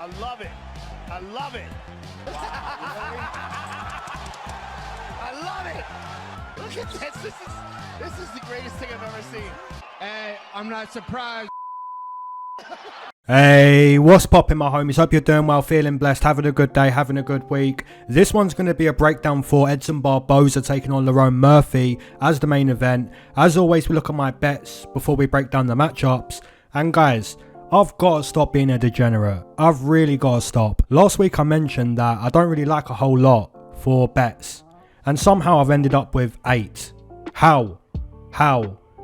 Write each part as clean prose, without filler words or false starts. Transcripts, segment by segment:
I love it. I love it. I love it. Look at this. This is the greatest thing I've ever seen. Hey, I'm not surprised. Hey, what's poppin', my homies? Hope you're doing well, feeling blessed, having a good day, having a good week. This one's going to be a breakdown for Edson Barboza taking on Lerone Murphy as the main event. As always, we look at my bets before we break down the matchups. And guys, I've got to stop being a degenerate. I've really got to stop. Last week I mentioned that I don't really like a whole lot for bets. And somehow I've ended up with 8. How?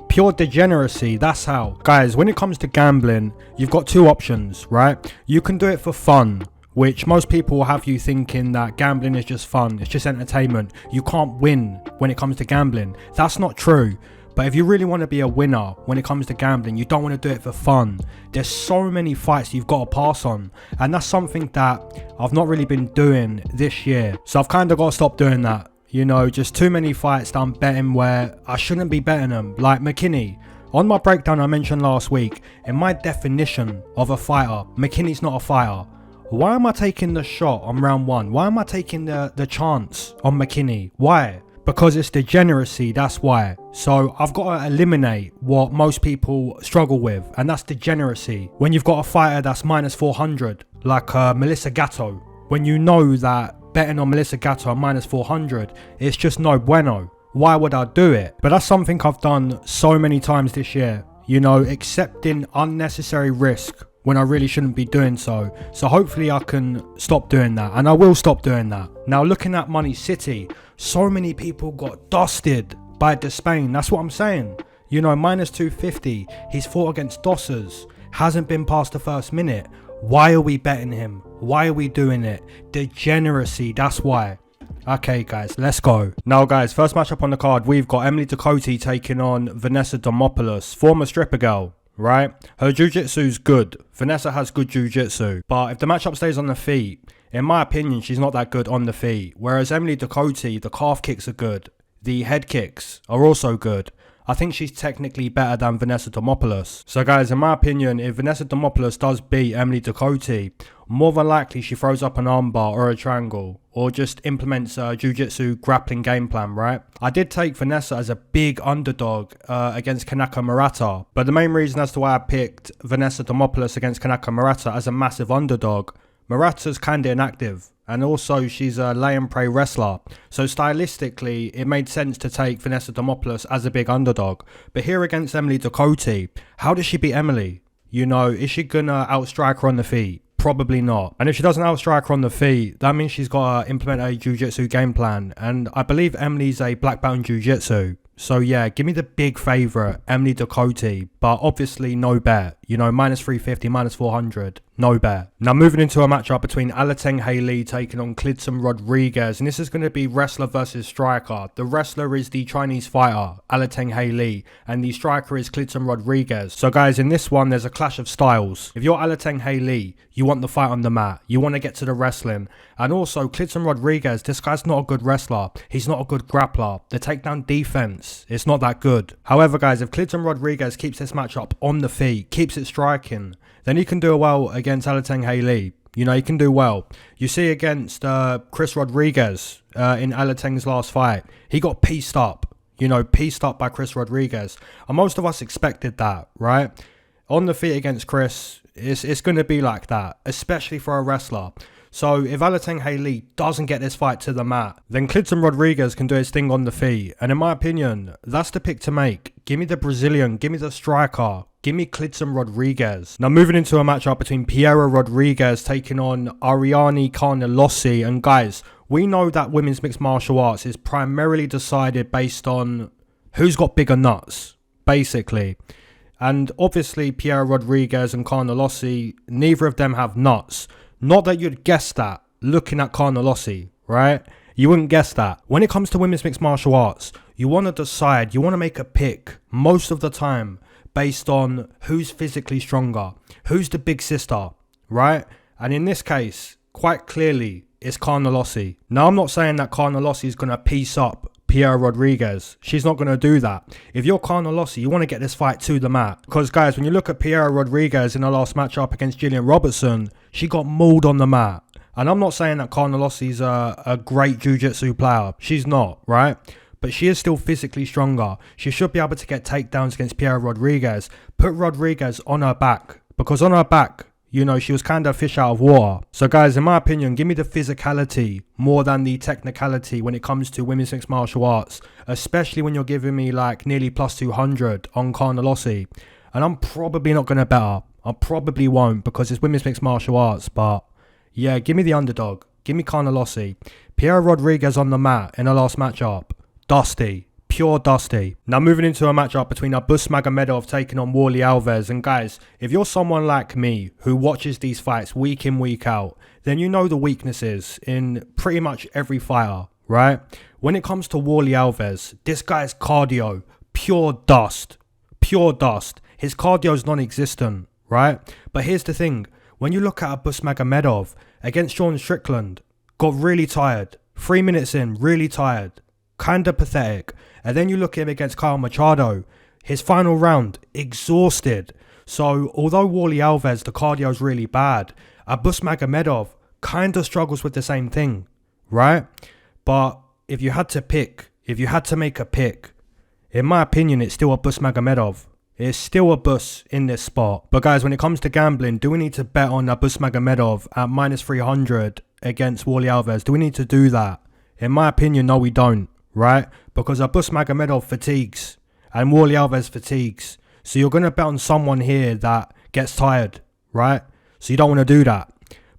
Pure degeneracy, that's how. Guys, when it comes to gambling, you've got two options, right? You can do it for fun, which most people will have you thinking that gambling is just fun, it's just entertainment. You can't win when it comes to gambling. That's not true. But if you really want to be a winner when it comes to gambling, you don't want to do it for fun. There's so many fights you've got to pass on. And that's something that I've not really been doing this year. So I've kind of got to stop doing that. You know, just too many fights that I'm betting where I shouldn't be betting them. Like McKinney. On my breakdown I mentioned last week, in my definition of a fighter, McKinney's not a fighter. Why am I taking the shot on round 1? Why am I taking the chance on McKinney? Why? Because it's degeneracy, that's why. So I've got to eliminate what most people struggle with, and that's degeneracy. When you've got a fighter that's minus 400, like Melissa Gatto, when you know that betting on Melissa Gatto at minus 400, it's just no bueno. Why would I do it? But that's something I've done so many times this year. You know, accepting unnecessary risk when I really shouldn't be doing so. So hopefully I can stop doing that, and I will stop doing that. Now looking at MoneyCity, so many people got dusted by Despain. That's what I'm saying. You know, minus 250. He's fought against Dossers. Hasn't been past the first minute. Why are we betting him? Why are we doing it? Degeneracy, that's why. Okay guys, let's go. Now guys, first matchup on the card, we've got Emily Ducote taking on Vanessa Demopoulos, former stripper girl, right? Her jiu-jitsu's good. Vanessa has good jiu-jitsu. But if the matchup stays on the feet, in my opinion, she's not that good on the feet. Whereas Emily Ducote, the calf kicks are good. The head kicks are also good. I think she's technically better than Vanessa Demopoulos. So guys, in my opinion, if Vanessa Demopoulos does beat Emily Ducote, more than likely she throws up an armbar or a triangle, or just implements a jiu-jitsu grappling game plan, right? I did take Vanessa as a big underdog against Kanako Murata, but the main reason as to why I picked Vanessa Demopoulos against Kanako Murata as a massive underdog, Murata's kinda inactive, and also she's a lay and pray wrestler. So stylistically, it made sense to take Vanessa Demopoulos as a big underdog. But here against Emily Ducote, how does she beat Emily? You know, is she gonna outstrike her on the feet? Probably not. And if she doesn't outstrike her on the feet, that means she's got to implement a jiu-jitsu game plan. And I believe Emily's a black belt in jiu-jitsu. So yeah, give me the big favourite, Emily Ducote, but obviously no bet. You know, minus 350, minus 400, no bet. Now moving into a matchup between Alatengheili taking on Kleydson Rodrigues, and this is going to be wrestler versus striker. The wrestler is the Chinese fighter, Alatengheili, and the striker is Kleydson Rodrigues. So guys, in this one, there's a clash of styles. If you're Alatengheili, you want the fight on the mat. You want to get to the wrestling. And also, Kleydson Rodrigues, this guy's not a good wrestler. He's not a good grappler. The takedown defense, it's not that good. However, guys, if Kleydson Rodrigues keeps this matchup on the feet, keeps it striking, then he can do well against Alatengheili. You know, he can do well. You see against Chris Rodrigues in Alateng's last fight, he got pieced up. You know, pieced up by Chris Rodrigues. And most of us expected that, right? On the feet against Chris, it's going to be like that, especially for a wrestler. So if Alatengheili doesn't get this fight to the mat, then Kleydson Rodrigues can do his thing on the feet. And in my opinion, that's the pick to make. Give me the Brazilian, give me the striker, give me Kleydson Rodrigues. Now moving into a matchup between Piera Rodrigues taking on Ariane Carnelossi. And guys, we know that women's mixed martial arts is primarily decided based on who's got bigger nuts, basically. And obviously Piera Rodrigues and Carnelossi, neither of them have nuts. Not that you'd guess that looking at Carnelossi, right? You wouldn't guess that. When it comes to women's mixed martial arts, you want to decide, you want to make a pick most of the time based on who's physically stronger, who's the big sister, right? And in this case, quite clearly, it's Carnelossi. Now, I'm not saying that Carnelossi is going to piece up Piera Rodrigues. She's not going to do that. If you're Carnelossi, you want to get this fight to the mat. Because, guys, when you look at Piera Rodrigues in her last matchup against Gillian Robertson, she got mauled on the mat. And I'm not saying that Carnelossi's a great jiu-jitsu player. She's not, right? But she is still physically stronger. She should be able to get takedowns against Piera Rodrigues. Put Rodrigues on her back. Because on her back, you know, she was kind of fish out of water. So, guys, in my opinion, give me the physicality more than the technicality when it comes to women's mixed martial arts. Especially when you're giving me, like, nearly plus 200 on Carnelossi. And I'm probably not going to bet her. I probably won't because it's women's mixed martial arts. But, yeah, give me the underdog. Give me Carnelossi. Piera Rodrigues on the mat in her last matchup. Dusty. Pure dusty. Now moving into a matchup between Magomedov taking on Warlley Alves. And guys, if you're someone like me who watches these fights week in, week out, then you know the weaknesses in pretty much every fighter, right? When it comes to Warlley Alves, this guy's cardio, pure dust. Pure dust. His cardio's non-existent, right? But here's the thing. When you look at Magomedov against Sean Strickland, got really tired. 3 minutes in, really tired. Kinda pathetic. And then you look at him against Kyle Machado. His final round, exhausted. So, although Warlley Alves, the cardio's really bad, Magomedov kinda struggles with the same thing, right? But if you had to pick, if you had to make a pick, in my opinion, it's still Magomedov. It's still a bus in this spot. But guys, when it comes to gambling, do we need to bet on Magomedov at minus 300 against Warlley Alves? Do we need to do that? In my opinion, no, we don't. Right? Because Magomedov fatigues and Warlley Alves fatigues. So you're going to bet on someone here that gets tired, right? So you don't want to do that.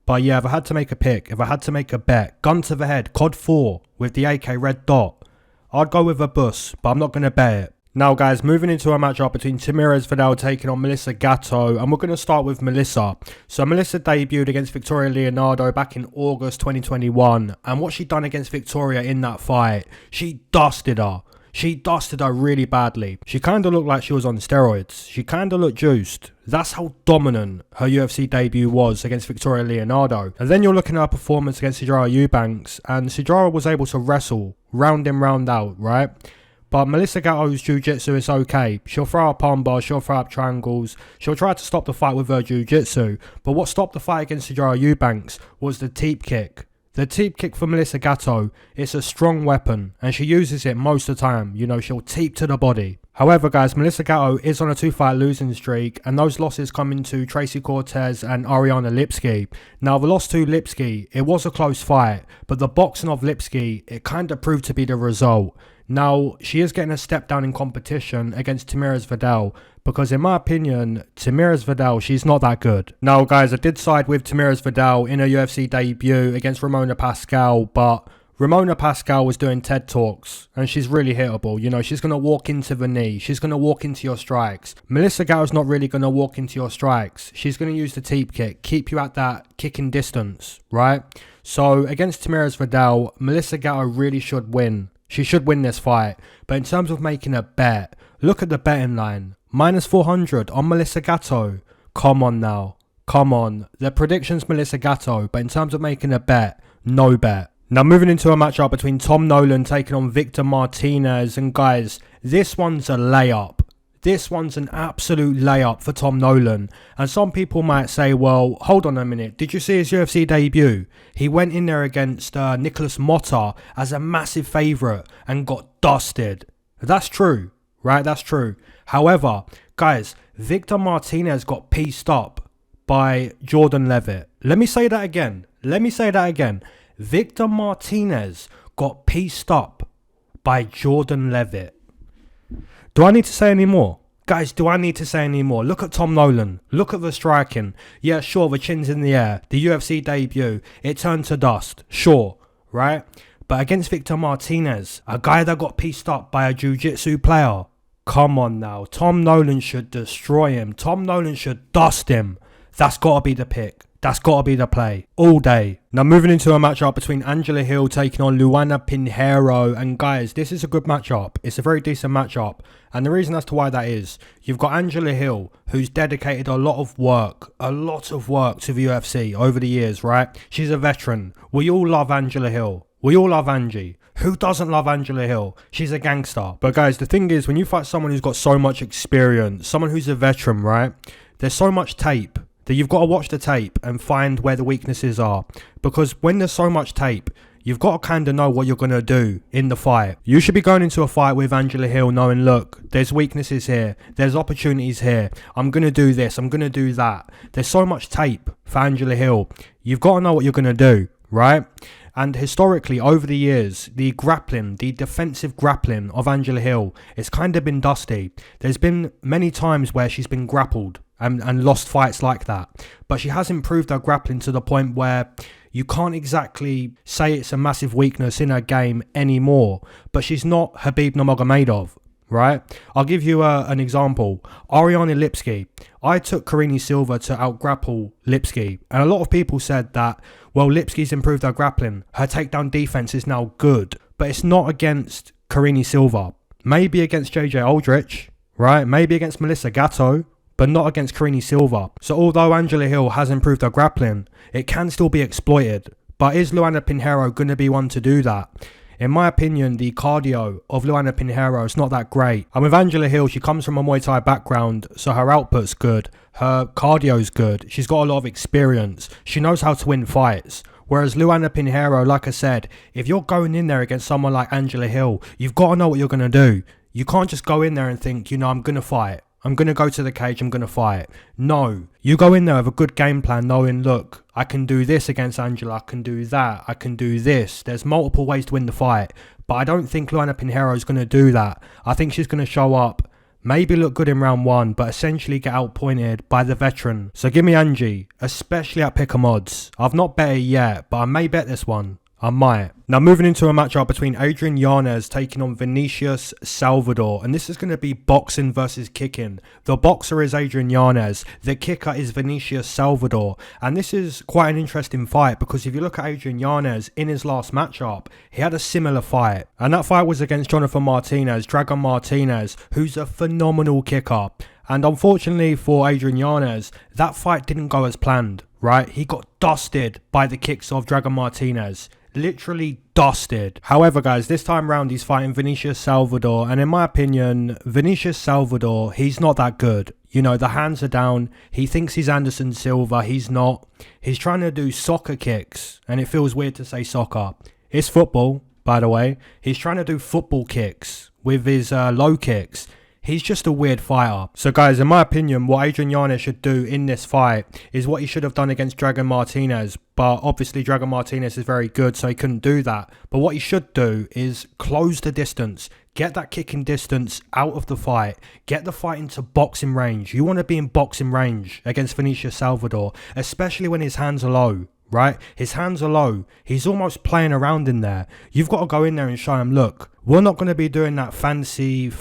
But yeah, if I had to make a pick, if I had to make a bet, gun to the head, COD 4 with the AK red dot, I'd go with a bus, but I'm not going to bet it. Now guys, moving into a matchup between Tamires Vidal taking on Melissa Gatto, and we're going to start with Melissa. So Melissa debuted against Victoria Leonardo back in August 2021, and what she done against Victoria in that fight, she dusted her. She dusted her really badly. She kind of looked like she was on steroids. She kind of looked juiced. That's how dominant her UFC debut was against Victoria Leonardo. And then you're looking at her performance against Sijara Eubanks, and Sijara was able to wrestle round in, round out, right? But Melissa Gatto's jiu-jitsu is okay. She'll throw up arm bars, she'll throw up triangles, she'll try to stop the fight with her jiu-jitsu. But what stopped the fight against Sijara Eubanks was the teep kick. The teep kick for Melissa Gatto, it's a strong weapon and she uses it most of the time. You know, she'll teep to the body. However, guys, Melissa Gatto is on a 2-fight losing streak, and those losses come into Tracy Cortez and Ariane Lipski. Now, the loss to Lipski, it was a close fight, but the boxing of Lipski, it kind of proved to be the result. Now, she is getting a step down in competition against Tamires Vidal, because in my opinion, Tamires Vidal, she's not that good. Now, guys, I did side with Tamires Vidal in her UFC debut against Ramona Pascal, but Ramona Pascal was doing TED Talks, and she's really hittable. You know, she's going to walk into the knee. She's going to walk into your strikes. Melissa Gatto's not really going to walk into your strikes. She's going to use the teep kick, keep you at that kicking distance, right? So, against Tamires Vidal, Melissa Gatto really should win. She should win this fight. But in terms of making a bet, look at the betting line. Minus 400 on Melissa Gatto. Come on now. Come on. The prediction's Melissa Gatto, but in terms of making a bet, no bet. Now moving into a matchup between Tom Nolan taking on Victor Martinez, and guys, this one's a layup. This one's an absolute layup for Tom Nolan. And some people might say, well, hold on a minute, did you see his UFC debut? He went in there against Nicholas Motta as a massive favourite and got dusted. That's true, right? That's true. However, guys, Victor Martinez got pieced up by Jordan Levitt. Let me say that again. Victor Martinez got pieced up by Jordan Levitt. Do I need to say any more? Guys, do I need to say any more? Look at Tom Nolan. Look at the striking. Yeah, sure, the chin's in the air. The UFC debut, it turned to dust. Sure, right? But against Victor Martinez, a guy that got pieced up by a jiu-jitsu player. Come on now. Tom Nolan should destroy him. Tom Nolan should dust him. That's got to be the pick. That's got to be the play. All day. Now moving into a matchup between Angela Hill taking on Luana Pinheiro. And guys, this is a good matchup. It's a very decent matchup. And the reason as to why that is, you've got Angela Hill, who's dedicated a lot of work to the UFC over the years, right? She's a veteran. We all love Angela Hill. We all love Angie. Who doesn't love Angela Hill? She's a gangster. But guys, the thing is, when you fight someone who's got so much experience, someone who's a veteran, right? There's so much tape that you've got to watch the tape and find where the weaknesses are. Because when there's so much tape, you've got to kind of know what you're going to do in the fight. You should be going into a fight with Angela Hill knowing, look, there's weaknesses here. There's opportunities here. I'm going to do this. I'm going to do that. There's so much tape for Angela Hill. You've got to know what you're going to do, right? And historically, over the years, the grappling, the defensive grappling of Angela Hill, it's kind of been dusty. There's been many times where she's been grappled and lost fights like that. But she has improved her grappling to the point where you can't exactly say it's a massive weakness in her game anymore. But she's not Khabib Nurmagomedov, right? I'll give you an example. Ariane Lipski. I took Karine Silva to out-grapple Lipski. And a lot of people said that, well, Lipski's improved her grappling. Her takedown defense is now good. But it's not against Karine Silva. Maybe against JJ Aldrich, right? Maybe against Melissa Gatto, but not against Karine Silva. So although Angela Hill has improved her grappling, it can still be exploited. But is Luana Pinheiro going to be one to do that? In my opinion, the cardio of Luana Pinheiro is not that great. And with Angela Hill, she comes from a Muay Thai background, so her output's good. Her cardio's good. She's got a lot of experience. She knows how to win fights. Whereas Luana Pinheiro, like I said, if you're going in there against someone like Angela Hill, you've got to know what you're going to do. You can't just go in there and think, I'm going to fight. I'm going to go to the cage, I'm going to fight. No, you go in there with a good game plan knowing, look, I can do this against Angela, I can do that, I can do this. There's multiple ways to win the fight. But I don't think Luana Pinheiro is going to do that. I think she's going to show up, maybe look good in round one, but essentially get outpointed by the veteran. So give me Angie, especially at pick 'em odds. I've not bet it yet, but I may bet this one. I might. Now moving into a matchup between Adrian Yanez taking on Vinicius Salvador. And this is going to be boxing versus kicking. The boxer is Adrian Yanez. The kicker is Vinicius Salvador. And this is quite an interesting fight because if you look at Adrian Yanez in his last matchup, he had a similar fight. And that fight was against Jonathan Martinez, Dragon Martinez, who's a phenomenal kicker. And unfortunately for Adrian Yanez, that fight didn't go as planned, right? He got dusted by the kicks of Dragon Martinez. Literally dusted. However, guys, this time round he's fighting Vinicius Salvador, and in my opinion, Vinicius Salvador, he's not that good. The hands are down. He thinks he's Anderson Silva. He's not. He's trying to do soccer kicks, and it feels weird to say soccer. It's football, by the way. He's trying to do football kicks with his low kicks. He's just a weird fighter. So guys, in my opinion, what Adrian Yanez should do in this fight is what he should have done against Dragon Martinez. But obviously Dragon Martinez is very good, so he couldn't do that. But what he should do is close the distance. Get that kicking distance out of the fight. Get the fight into boxing range. You want to be in boxing range against Vinicius Salvador, especially when his hands are low. Right? His hands are low. He's almost playing around in there. You've got to go in there and show him, look, we're not going to be doing that fancy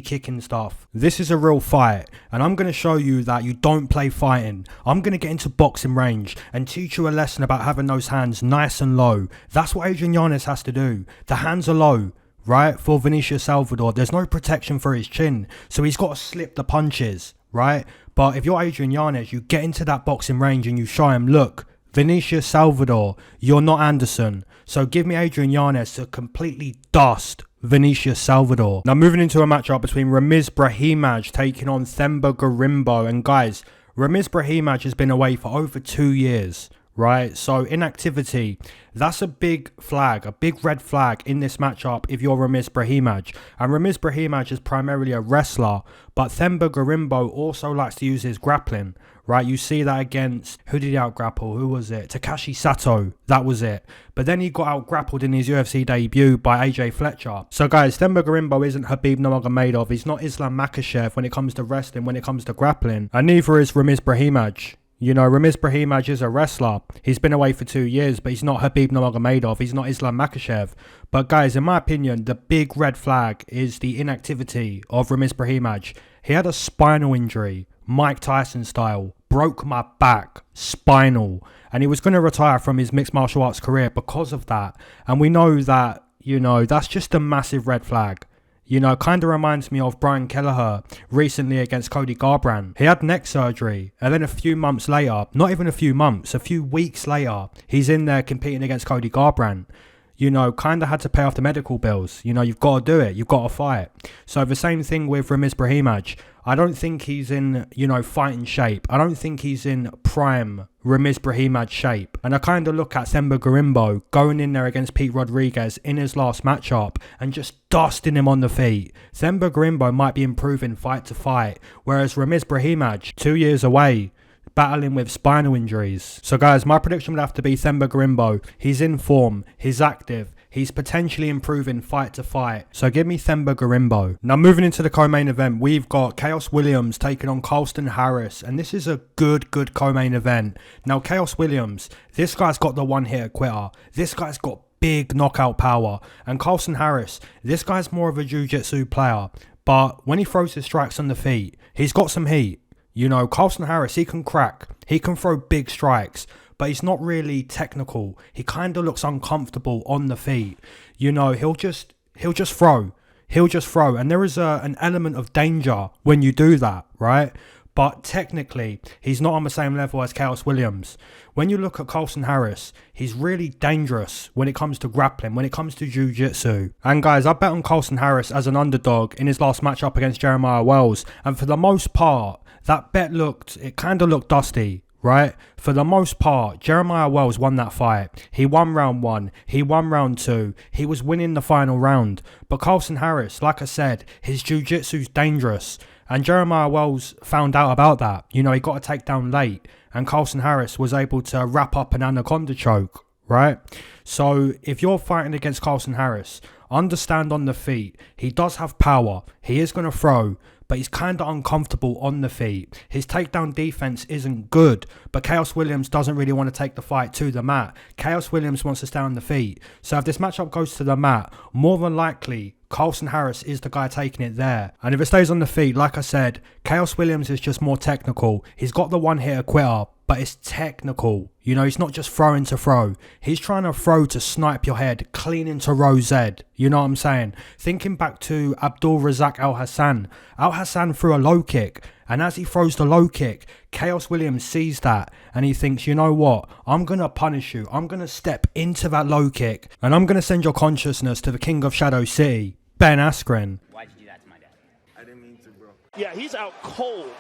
kicking stuff. This is a real fight. And I'm going to show you that you don't play fighting. I'm going to get into boxing range and teach you a lesson about having those hands nice and low. That's what Adrian Yanez has to do. The hands are low. Right? For Vinicius Salvador, there's no protection for his chin. So he's got to slip the punches. Right? But if you're Adrian Yanez, you get into that boxing range and you show him, look, Vinicius Salvador, you're not Anderson. So give me Adrian Yanez to completely dust Vinicius Salvador. Now moving into a matchup between Ramiz Brahimaj taking on Themba Gorimbo. And guys, Ramiz Brahimaj has been away for over 2 years. Right, so inactivity, that's a big flag, a big red flag in this matchup if you're Ramiz Brahimaj. And Ramiz Brahimaj is primarily a wrestler, but Themba Gorimbo also likes to use his grappling. Right, you see that against, who did he out-grapple? Who was it? Takashi Sato, that was it. But then he got out-grappled in his UFC debut by AJ Fletcher. So guys, Themba Gorimbo isn't Khabib Nurmagomedov. He's not Islam Makhachev when it comes to wrestling, when it comes to grappling. And neither is Ramiz Brahimaj. Ramiz Brahimaj is a wrestler. He's been away for 2 years, but he's not Khabib Nurmagomedov. He's not Islam Makhachev. But guys, in my opinion, the big red flag is the inactivity of Ramiz Brahimaj. He had a spinal injury, Mike Tyson style. Broke my back, spinal. And he was going to retire from his mixed martial arts career because of that. And we know that, that's just a massive red flag. Kind of reminds me of Brian Kelleher recently against Cody Garbrandt. He had neck surgery, and then a few months later, not even a few months, a few weeks later, he's in there competing against Cody Garbrandt. you know, kind of had to pay off the medical bills. You know, you've got to do it. You've got to fight. So the same thing with Ramiz Brahimaj. I don't think he's in, you know, fighting shape. I don't think he's in prime Ramiz Brahimaj shape. And I kind of look at Themba Gorimbo going in there against Pete Rodrigues in his last matchup and just dusting him on the feet. Themba Gorimbo might be improving fight to fight, whereas Ramiz Brahimaj, 2 years away, battling with spinal injuries. So guys, my prediction would have to be Themba Gorimbo. He's in form, he's active, he's potentially improving fight to fight. So give me Themba Gorimbo. Now moving into the co-main event, we've got Khaos Williams taking on Carlston Harris. And this is a good co-main event. Now Khaos Williams, this guy's got the one-hitter quitter. This guy's got big knockout power. And Carlston Harris, this guy's more of a jiu-jitsu player. But when he throws his strikes on the feet, he's got some heat. You know, Carlston Harris, he can crack. He can throw big strikes. But he's not really technical. He kind of looks uncomfortable on the feet. You know, he'll just throw. He'll just throw. And there is an element of danger when you do that, right? But technically, he's not on the same level as Khaos Williams. When you look at Carlston Harris, he's really dangerous when it comes to grappling, when it comes to jiu-jitsu. And guys, I bet on Carlston Harris as an underdog in his last matchup against Jeremiah Wells. And for the most part, that bet kind of looked dusty. Right? For the most part, Jeremiah Wells won that fight. He won round 1. He won round 2. He was winning the final round. But Carlston Harris, like I said, his jiu-jitsu's dangerous. And Jeremiah Wells found out about that. You know, he got a takedown late. And Carlston Harris was able to wrap up an anaconda choke. Right? So if you're fighting against Carlston Harris, understand on the feet. He does have power. He is going to throw. But he's kind of uncomfortable on the feet. His takedown defense isn't good, but Khaos Williams doesn't really want to take the fight to the mat. Khaos Williams wants to stay on the feet. So if this matchup goes to the mat, more than likely, Carlston Harris is the guy taking it there. And if it stays on the feet, like I said, Khaos Williams is just more technical. He's got the one-hitter quitter, but it's technical. You know, he's not just throwing to throw. He's trying to throw to snipe your head, clean into row Z. You know what I'm saying? Thinking back to Abdul Razak Al Hassan. Al Hassan threw a low kick. And as he throws the low kick, Khaos Williams sees that. And he thinks, you know what? I'm going to punish you. I'm going to step into that low kick. And I'm going to send your consciousness to the King of Shadow City, Ben Askren. Why'd you do that to my dad? I didn't mean to, bro. Yeah, he's out cold.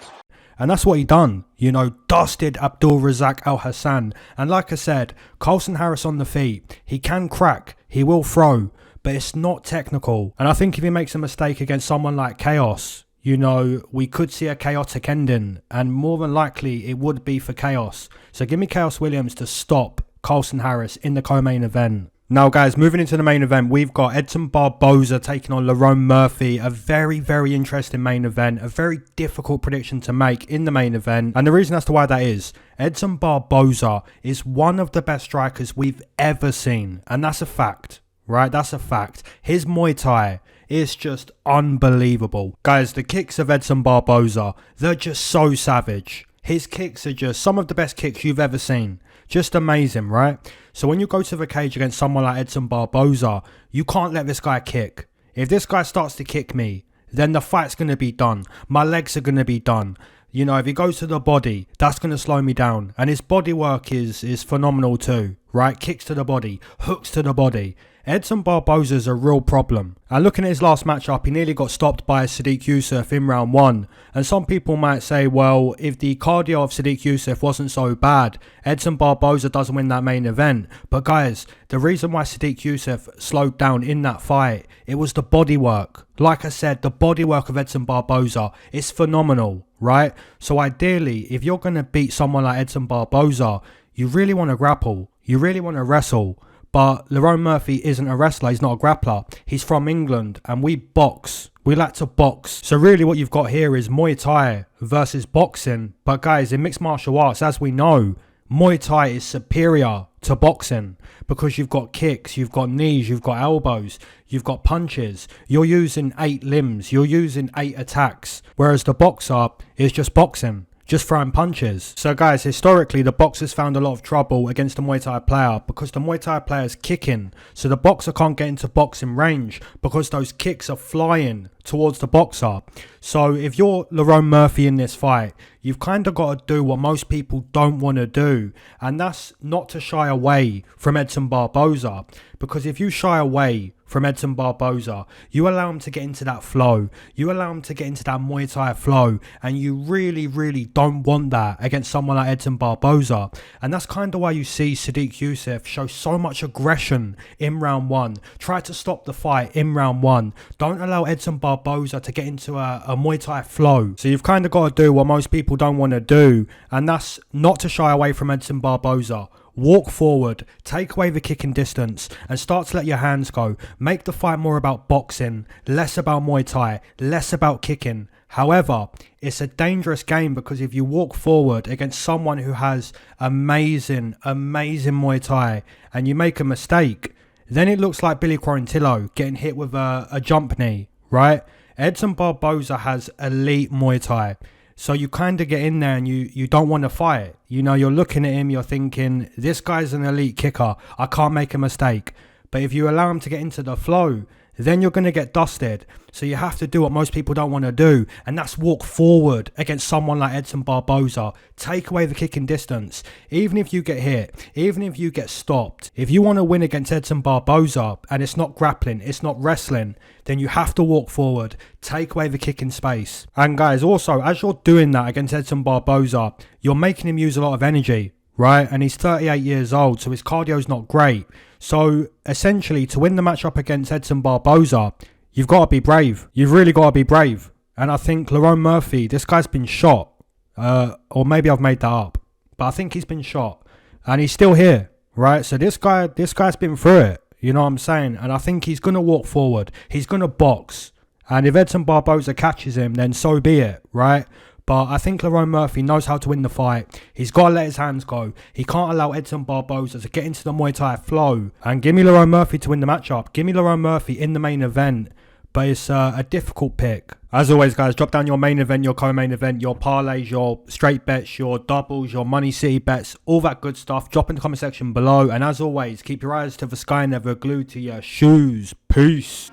And that's what he done, you know, dusted Abdul Razak Al Hassan. And like I said, Carlston Harris on the feet, he can crack, he will throw, but it's not technical. And I think if he makes a mistake against someone like Khaos, you know, we could see a chaotic ending, and more than likely it would be for Khaos. So give me Khaos Williams to stop Carlston Harris in the co-main event. Now guys, moving into the main event, we've got Edson Barboza taking on Lerone Murphy. A very interesting main event. A very difficult prediction to make in the main event. And the reason as to why that is, Edson Barboza is one of the best strikers we've ever seen. And that's a fact, right? That's a fact. His Muay Thai is just unbelievable. Guys, the kicks of Edson Barboza, they're just so savage. His kicks are just some of the best kicks you've ever seen. Just amazing, right? So when you go to the cage against someone like Edson Barboza, you can't let this guy kick. If this guy starts to kick me, then the fight's going to be done. My legs are going to be done. You know, if he goes to the body, that's going to slow me down. And his body work is phenomenal too, right? Kicks to the body, hooks to the body. Edson Barboza is a real problem. And looking at his last matchup, he nearly got stopped by Sadiq Yusuff in round 1. And some people might say, well, if the cardio of Sadiq Yusuff wasn't so bad, Edson Barboza doesn't win that main event. But guys, the reason why Sadiq Yusuff slowed down in that fight, it was the body work. Like I said, the body work of Edson Barboza is phenomenal, right? So ideally, if you're going to beat someone like Edson Barboza, you really want to grapple. You really want to wrestle. But Lerone Murphy isn't a wrestler, he's not a grappler. He's from England and we box. We like to box. So really what you've got here is Muay Thai versus boxing. But guys, in mixed martial arts, as we know, Muay Thai is superior to boxing because you've got kicks, you've got knees, you've got elbows, you've got punches. You're using 8 limbs, you're using 8 attacks. Whereas the boxer is just boxing. Just throwing punches. So guys, historically the boxers found a lot of trouble against the Muay Thai player because the Muay Thai player is kicking. So the boxer can't get into boxing range because those kicks are flying towards the boxer. So if you're Lerone Murphy in this fight, you've kind of got to do what most people don't want to do, and that's not to shy away from Edson Barboza. Because if you shy away from Edson Barboza, you allow him to get into that flow, you allow him to get into that Muay Thai flow, and you really, really don't want that against someone like Edson Barboza. And that's kind of why you see Sodiq Yusuff show so much aggression in round one, try to stop the fight in round one, don't allow Edson Barboza to get into a Muay Thai flow. So you've kind of got to do what most people don't want to do, and that's not to shy away from Edson Barboza. Walk forward, take away the kicking distance, and start to let your hands go. Make the fight more about boxing, less about Muay Thai, less about kicking. However, it's a dangerous game, because if you walk forward against someone who has amazing Muay Thai and you make a mistake, then it looks like Billy Quarantillo getting hit with a jump knee, right? Edson Barboza has elite Muay Thai. So you kind of get in there and you don't want to fight. You know, you're looking at him, you're thinking, this guy's an elite kicker, I can't make a mistake. But if you allow him to get into the flow, then you're going to get dusted. So you have to do what most people don't want to do, and that's walk forward against someone like Edson Barboza. Take away the kicking distance. Even if you get hit, even if you get stopped, if you want to win against Edson Barboza and it's not grappling, it's not wrestling, then you have to walk forward, take away the kicking space. And guys, also, as you're doing that against Edson Barboza, you're making him use a lot of energy, right? And he's 38 years old, so his cardio's not great. So essentially, to win the matchup against Edson Barboza, you've got to be brave. You've really got to be brave. And I think Lerone Murphy, this guy's been shot. Or maybe I've made that up. But I think he's been shot. And he's still here, right? So this guy's been through it. You know what I'm saying? And I think he's going to walk forward. He's going to box. And if Edson Barboza catches him, then so be it, right? But I think Lerone Murphy knows how to win the fight. He's got to let his hands go. He can't allow Edson Barboza to get into the Muay Thai flow. And give me Lerone Murphy to win the matchup. Give me Lerone Murphy in the main event. But it's a difficult pick. As always, guys, drop down your main event, your co-main event, your parlays, your straight bets, your doubles, your Money City bets, all that good stuff. Drop in the comment section below. And as always, keep your eyes to the sky and never glued to your shoes. Peace.